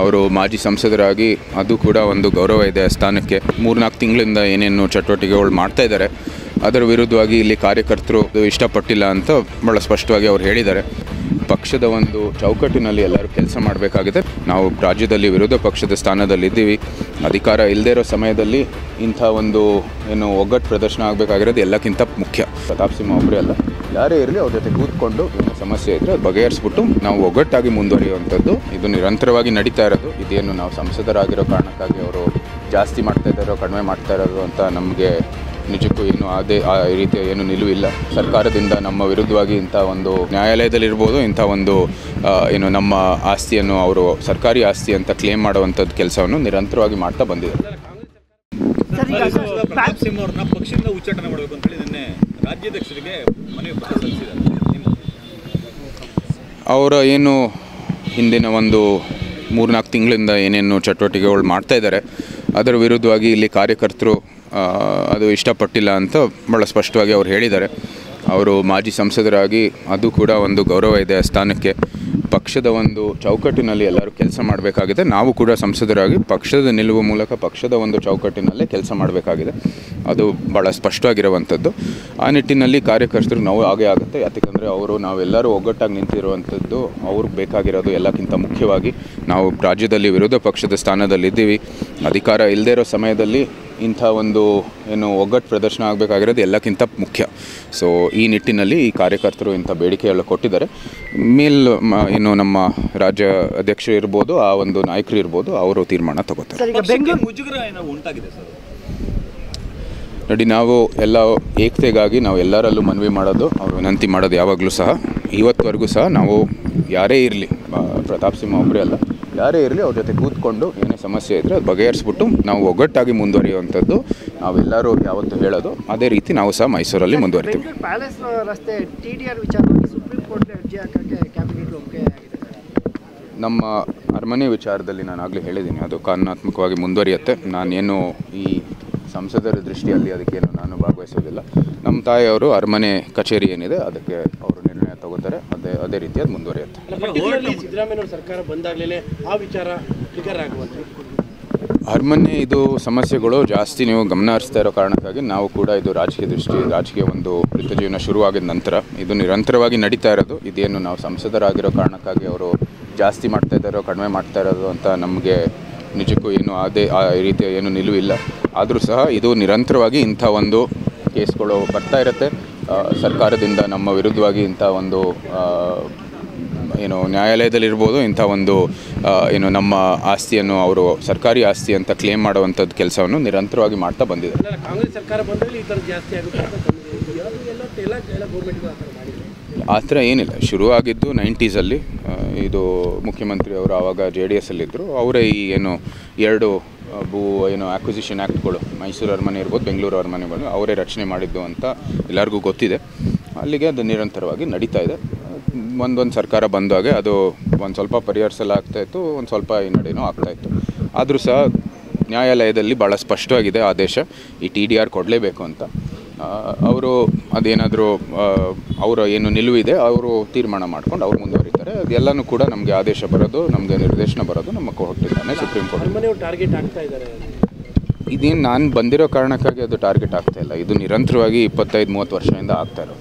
ಅವರು ಮಾಜಿ ಸಂಸದರಾಗಿ ಅದು ಕೂಡ ಒಂದು ಗೌರವ ಇದೆ ಸ್ಥಾನಕ್ಕೆ. 3-4 ತಿಂಗಳಿಂದ ಏನೇನು ಚಟುವಟಿಕೆಗಳು ಮಾಡ್ತಾ ಇದ್ದಾರೆ ಅದರ ವಿರುದ್ಧವಾಗಿ ಇಲ್ಲಿ ಕಾರ್ಯಕರ್ತರು ಇಷ್ಟಪಟ್ಟಿಲ್ಲ ಅಂತ ಭಾಳ ಸ್ಪಷ್ಟವಾಗಿ ಅವರು ಹೇಳಿದ್ದಾರೆ. ಪಕ್ಷದ ಒಂದು ಚೌಕಟ್ಟಿನಲ್ಲಿ ಎಲ್ಲರೂ ಕೆಲಸ ಮಾಡಬೇಕಾಗಿದೆ. ನಾವು ರಾಜ್ಯದಲ್ಲಿ ವಿರೋಧ ಪಕ್ಷದ ಸ್ಥಾನದಲ್ಲಿದ್ದೀವಿ. ಅಧಿಕಾರ ಇಲ್ಲದೇ ಇರೋ ಸಮಯದಲ್ಲಿ ಇಂಥ ಒಂದು ಏನು ಒಗ್ಗಟ್ಟು ಪ್ರದರ್ಶನ ಆಗಬೇಕಾಗಿರೋದು ಎಲ್ಲಕ್ಕಿಂತ ಮುಖ್ಯ. ಪ್ರತಾಪ್ ಸಿಂಹ ಒಬ್ಬರೇ ಅಲ್ಲ, ಯಾರೇ ಇರಲಿ ಅವ್ರ ಜೊತೆ ಕೂತ್ಕೊಂಡು ಏನೋ ಸಮಸ್ಯೆ ಇದ್ದರೆ ಅದು ಬಗೆಹರಿಸ್ಬಿಟ್ಟು ನಾವು ಒಗ್ಗಟ್ಟಾಗಿ ಮುಂದುವರಿಯುವಂಥದ್ದು ಇದು ನಿರಂತರವಾಗಿ ನಡೀತಾ ಇರೋದು. ಇದೇನು ನಾವು ಸಂಸದರಾಗಿರೋ ಕಾರಣಕ್ಕಾಗಿ ಅವರು ಜಾಸ್ತಿ ಮಾಡ್ತಾ ಇದ್ದಾರೋ ಕಡಿಮೆ ಮಾಡ್ತಾ ಇರೋದು ಅಂತ ನಮಗೆ ನಿಜಕ್ಕೂ ಏನು ಆ ರೀತಿಯ ಏನು ನಿಲುವಿಲ್ಲ. ಸರ್ಕಾರದಿಂದ ನಮ್ಮ ವಿರುದ್ಧವಾಗಿ ಇಂಥ ಒಂದು ನ್ಯಾಯಾಲಯದಲ್ಲಿರ್ಬೋದು ಇಂಥ ಒಂದು ಏನು ನಮ್ಮ ಆಸ್ತಿಯನ್ನು ಅವರು ಸರ್ಕಾರಿ ಆಸ್ತಿ ಅಂತ ಕ್ಲೇಮ್ ಮಾಡುವಂಥದ್ದು ಕೆಲಸವನ್ನು ನಿರಂತರವಾಗಿ ಮಾಡ್ತಾ ಬಂದಿದ್ದಾರೆ. ಪ್ರತಾಪ್ ಸಿಂಹ ಅವ್ರನ್ನ ಪಕ್ಷದಿಂದ ಉಚ್ಚಾಟನೆ ಮಾಡಬೇಕು ಅಂತ ಹೇಳಿ ನಿನ್ನೆ ರಾಜ್ಯಾಧ್ಯಕ್ಷರಿಗೆ ಮನವಿ ಪತ್ರ ಸಲ್ಲಿಸಿದ್ದಾರೆ. ಅವರ ಏನು ಹಿಂದಿನ ಒಂದು 3-4 ತಿಂಗಳಿಂದ ಏನೇನು ಚಟುವಟಿಕೆಗಳು ಮಾಡ್ತಾ ಇದ್ದಾರೆ ಅದರ ವಿರುದ್ಧವಾಗಿ ಇಲ್ಲಿ ಕಾರ್ಯಕರ್ತರು ಅದು ಇಷ್ಟಪಟ್ಟಿಲ್ಲ ಅಂತ ಭಾಳ ಸ್ಪಷ್ಟವಾಗಿ ಅವರು ಹೇಳಿದ್ದಾರೆ. ಅವರು ಮಾಜಿ ಸಂಸದರಾಗಿ ಅದು ಕೂಡ ಒಂದು ಗೌರವ ಇದೆ ಸ್ಥಾನಕ್ಕೆ. ಪಕ್ಷದ ಒಂದು ಚೌಕಟ್ಟಿನಲ್ಲಿ ಎಲ್ಲರೂ ಕೆಲಸ ಮಾಡಬೇಕಾಗಿದೆ. ನಾವು ಕೂಡ ಸಂಸದರಾಗಿ ಪಕ್ಷದ ನಿಲುವು ಮೂಲಕ ಪಕ್ಷದ ಒಂದು ಚೌಕಟ್ಟಿನಲ್ಲೇ ಕೆಲಸ ಮಾಡಬೇಕಾಗಿದೆ. ಅದು ಭಾಳ ಸ್ಪಷ್ಟವಾಗಿರುವಂಥದ್ದು. ಆ ನಿಟ್ಟಿನಲ್ಲಿ ಕಾರ್ಯಕರ್ತರು ನೋವು ಆಗೇ ಆಗುತ್ತೆ. ಯಾಕೆಂದರೆ ನಾವೆಲ್ಲರೂ ಒಗ್ಗಟ್ಟಾಗಿ ನಿಂತಿರುವಂಥದ್ದು ಅವ್ರಿಗೆ ಬೇಕಾಗಿರೋದು ಎಲ್ಲಕ್ಕಿಂತ ಮುಖ್ಯವಾಗಿ. ನಾವು ರಾಜ್ಯದಲ್ಲಿ ವಿರೋಧ ಪಕ್ಷದ ಸ್ಥಾನದಲ್ಲಿದ್ದೀವಿ. ಅಧಿಕಾರ ಇಲ್ಲದೇ ಇರೋ ಸಮಯದಲ್ಲಿ ಇಂಥ ಒಂದು ಏನು ಒಗ್ಗಟ್ಟು ಪ್ರದರ್ಶನ ಆಗಬೇಕಾಗಿರೋದು ಎಲ್ಲಕ್ಕಿಂತ ಮುಖ್ಯ. ಸೊ ಈ ನಿಟ್ಟಿನಲ್ಲಿ ಈ ಕಾರ್ಯಕರ್ತರು ಇಂಥ ಬೇಡಿಕೆಗಳು ಕೊಟ್ಟಿದ್ದಾರೆ. ಏನು ನಮ್ಮ ರಾಜ್ಯ ಅಧ್ಯಕ್ಷರು ಇರ್ಬೋದು, ಆ ಒಂದು ನಾಯಕರು ಇರ್ಬೋದು, ಅವರು ತೀರ್ಮಾನ ತಗೋತಾರೆ. ನೋಡಿ, ನಾವು ಎಲ್ಲ ಏಕತೆಗಾಗಿ ನಾವು ಎಲ್ಲರಲ್ಲೂ ಮನವಿ ಮಾಡೋದು, ಅವರು ವಿನಂತಿ ಮಾಡೋದು ಯಾವಾಗಲೂ ಸಹ ಇವತ್ತುವರೆಗೂ ಸಹ ನಾವು ಯಾರೇ ಇರಲಿ, ಪ್ರತಾಪ್ ಸಿಂಹ ಒಬ್ಬರೇ ಅಲ್ಲ, ಯಾರೇ ಇರಲಿ ಅವ್ರ ಜೊತೆ ಕೂತ್ಕೊಂಡು ಏನೇ ಸಮಸ್ಯೆ ಇದ್ದರೆ ಅದು ಬಗೆಹರಿಸ್ಬಿಟ್ಟು ನಾವು ಒಗ್ಗಟ್ಟಾಗಿ ಮುಂದುವರಿಯುವಂಥದ್ದು ನಾವೆಲ್ಲರೂ ಯಾವತ್ತೂ ಹೇಳೋದು. ಅದೇ ರೀತಿ ನಾವು ಸಹ ಮೈಸೂರಲ್ಲಿ ಮುಂದುವರಿತೀವಿ. ಪ್ಯಾಲೇಸ್ ರಸ್ತೆ ಟಿಡಿಆರ್ ವಿಚಾರವಾಗಿ ಸುಪ್ರೀಂ ಕೋರ್ಟ್ಗೆ ಅರ್ಜಿ ಹಾಕೋಕ್ಕೆ ಕ್ಯಾಬಿನೆಟ್ ಒಪ್ಪಿಗೆ ಆಗಿದೆ. ನಮ್ಮ ಅರಮನೆ ವಿಚಾರದಲ್ಲಿ ನಾನು ಆಗಲೇ ಹೇಳಿದ್ದೀನಿ, ಅದು ಕಾನೂನಾತ್ಮಕವಾಗಿ ಮುಂದುವರಿಯುತ್ತೆ. ನಾನೇನು ಈ ಸಂಸದರ ದೃಷ್ಟಿಯಲ್ಲಿ ಅದಕ್ಕೇನು ನಾನು ಭಾಗವಹಿಸೋದಿಲ್ಲ. ನಮ್ಮ ತಾಯಿಯವರು ಅರಮನೆ ಕಚೇರಿ ಏನಿದೆ ಅದಕ್ಕೆ ಅವರು ನಿರ್ಣಯ ತಗೋತಾರೆ. ಅದೇ ರೀತಿ ಅದು ಮುಂದುವರಿಯುತ್ತೆ. ಸಿದ್ದರಾಮಯ್ಯ ಸರ್ಕಾರ ಬಂದಾಗಲೇ ಆ ವಿಚಾರ ಟ್ರಿಗರ್ ಆಗುವಂತೆ ಅರಮನೆ ಇದು ಸಮಸ್ಯೆಗಳು ಜಾಸ್ತಿ ನೀವು ಗಮನ ಹರಿಸ್ತಾ ಇರೋ ಕಾರಣಕ್ಕಾಗಿ ನಾವು ಕೂಡ ಇದು ರಾಜಕೀಯ ಒಂದು ವೃತ್ತ ಜೀವನ ಶುರುವಾಗಿದ ನಂತರ ಇದು ನಿರಂತರವಾಗಿ ನಡೀತಾ ಇರೋದು. ಇದೇನು ನಾವು ಸಂಸದರಾಗಿರೋ ಕಾರಣಕ್ಕಾಗಿ ಅವರು ಜಾಸ್ತಿ ಮಾಡ್ತಾ ಇದ್ದಾರೋ ಕಡಿಮೆ ಮಾಡ್ತಾ ಇರೋದು ಅಂತ ನಮಗೆ ನಿಜಕ್ಕೂ ಏನು ಆ ರೀತಿಯ ಏನು ನಿಲುವಿಲ್ಲ. ಆದರೂ ಸಹ ಇದು ನಿರಂತರವಾಗಿ ಇಂಥ ಒಂದು ಕೇಸ್ಗಳು ಬರ್ತಾ ಇರುತ್ತೆ. ಸರ್ಕಾರದಿಂದ ನಮ್ಮ ವಿರುದ್ಧವಾಗಿ ಇಂಥ ಒಂದು ಏನು ನ್ಯಾಯಾಲಯದಲ್ಲಿರ್ಬೋದು ಇಂಥ ಒಂದು ಏನು ನಮ್ಮ ಆಸ್ತಿಯನ್ನು ಅವರು ಸರ್ಕಾರಿ ಆಸ್ತಿ ಅಂತ ಕ್ಲೇಮ್ ಮಾಡುವಂಥದ್ದು ಕೆಲಸವನ್ನು ನಿರಂತರವಾಗಿ ಮಾಡ್ತಾ ಬಂದಿದ್ದಾರೆ. ಕಾಂಗ್ರೆಸ್ ಸರ್ಕಾರ ಬಂದಲ್ಲಿ ಈ ಥರ ಜಾಸ್ತಿ ಆಗುತ್ತೆ. ಆ ಥರ ಏನಿಲ್ಲ. ಶುರುವಾಗಿದ್ದು 90s ಇದು ಮುಖ್ಯಮಂತ್ರಿ ಅವರು ಆವಾಗ JDS ಅಲ್ಲಿದ್ದರು. ಅವರೇ ಈ ಏನು 2 ಆಕ್ವಿಸಿಷನ್ ಆ್ಯಕ್ಟ್ಗಳು, ಮೈಸೂರು ಅರಮನೆ ಇರ್ಬೋದು, ಬೆಂಗಳೂರು ಅರಮನೆಗಳು ಅವರೇ ರಚನೆ ಮಾಡಿದ್ದು ಅಂತ ಎಲ್ಲರಿಗೂ ಗೊತ್ತಿದೆ. ಅಲ್ಲಿಗೆ ಅದು ನಿರಂತರವಾಗಿ ನಡೀತಾ ಇದೆ. ಒಂದೊಂದು ಸರ್ಕಾರ ಬಂದಾಗ ಅದು ಒಂದು ಸ್ವಲ್ಪ ಪರಿಹರಿಸಲಾಗ್ತಾಯಿತ್ತು, ಒಂದು ಸ್ವಲ್ಪ ಈ ನಡೆನೂ ಆಗ್ತಾಯಿತ್ತು. ಆದರೂ ಸಹ ನ್ಯಾಯಾಲಯದಲ್ಲಿ ಭಾಳ ಸ್ಪಷ್ಟವಾಗಿದೆ ಆದೇಶ, ಈ TDR ಕೊಡಲೇಬೇಕು ಅಂತ. ಅವರು ಅದೇನಾದರೂ ಅವರ ಏನು ನಿಲುವಿದೆ ಅವರು ತೀರ್ಮಾನ ಮಾಡ್ಕೊಂಡು ಅವ್ರು ಮುಂದುವರಿತಾರೆ. ಅದೆಲ್ಲನೂ ಕೂಡ ನಮಗೆ ಆದೇಶ ಬರೋದು, ನಮಗೆ ನಿರ್ದೇಶನ ಬರೋದು ನಮ್ಮ ಕೊಟ್ಟಿದ್ದಾನೆ ಸುಪ್ರೀಂ ಕೋರ್ಟ್. ಟಾರ್ಗೆಟ್ ಆಗ್ತಾ ಇದ್ದಾರೆ. ಇದೇನು ನಾನು ಬಂದಿರೋ ಕಾರಣಕ್ಕಾಗಿ ಅದು ಟಾರ್ಗೆಟ್ ಆಗ್ತಾಯಿಲ್ಲ. ಇದು ನಿರಂತರವಾಗಿ 25-30 ವರ್ಷದಿಂದ ಆಗ್ತಾ ಇರೋದು.